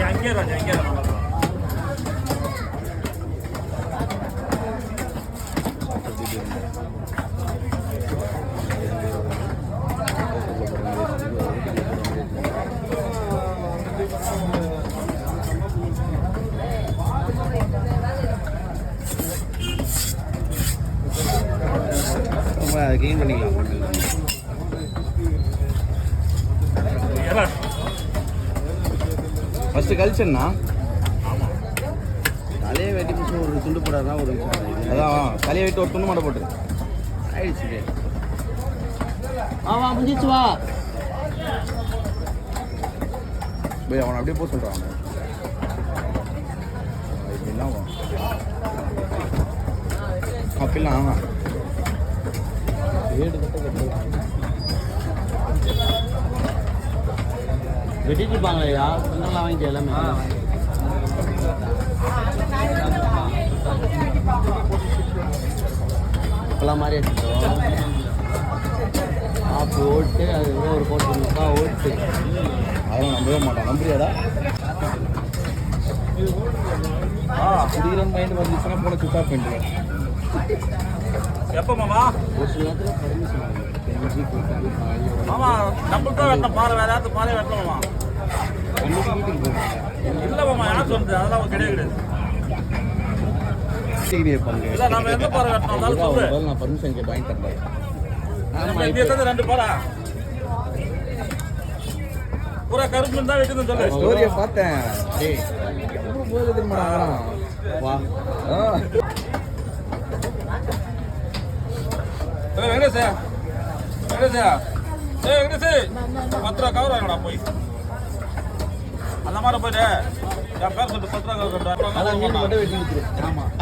அங்கே அங்கே அதை க்ளீன் பண்ணிக்கலாம். ஃபஸ்ட்டு கழிச்சேன்னா தலையை வெட்டி மிஷின் ஒரு துண்டு போடாதுனா ஒரு விஷயம். அதான் தலையை வெட்டி ஒரு துண்டு மாட்டை போட்டு ஆயிடுச்சு. ஆமாம் முடிஞ்சிச்சு வா போய் அவனை அப்படியே போக சொல்கிறான். இப்படின்னா அப்படிலாம் ஆமாம் வெட்டிட்டுருப்பாங்களையா இன்னெல்லாம் வாங்கிச்சு எல்லாமே. இப்போலாம் மாதிரி எடுத்துட்டோம். ஆப்பு ஓட்டு அது ஒரு போட்டுருக்கா ஓட்டு அதெல்லாம் நம்பவே மாட்டான். நம்புறியாடா? திடீர்னு மைண்ட் வந்துச்சுன்னா போன சுத்தா பண்ணிட்டு எப்போ மாமா ஒரு சில நேரத்தில் பர்மிஷன் மாமா நம்மளுக்கு தான் வெட்டணும். பாறை வேற யாருக்கு பாறை வெட்டணுமா? கண்டிப்பாக வீட்டுக்கு போகிறேன். இல்லை மாமா யார் சொல்றது? அதெல்லாம் கிடையாது வைப்பாங்க. இல்லை நம்ம எந்த பாறை வெட்டணும் சொல்லு. நான் பர்மிஷன் கேட்டு வாங்கி தரேன். ரெண்டு பாறை பூரா கருப்பு தான் வெட்டுன்னு சொல்லு. ஸ்டோரியை பார்த்தேன். போது திரும்ப வா வெங்கடேஷா வெங்கடேஷா வெங்கடேஷ் 10 ரூபா கவர் வாங்கடா போய் அந்த மாதிரி போயிட்டு என் பேர் சொல்லிட்டு 10 ரூபா கவர் வெட்டி ஆமாம்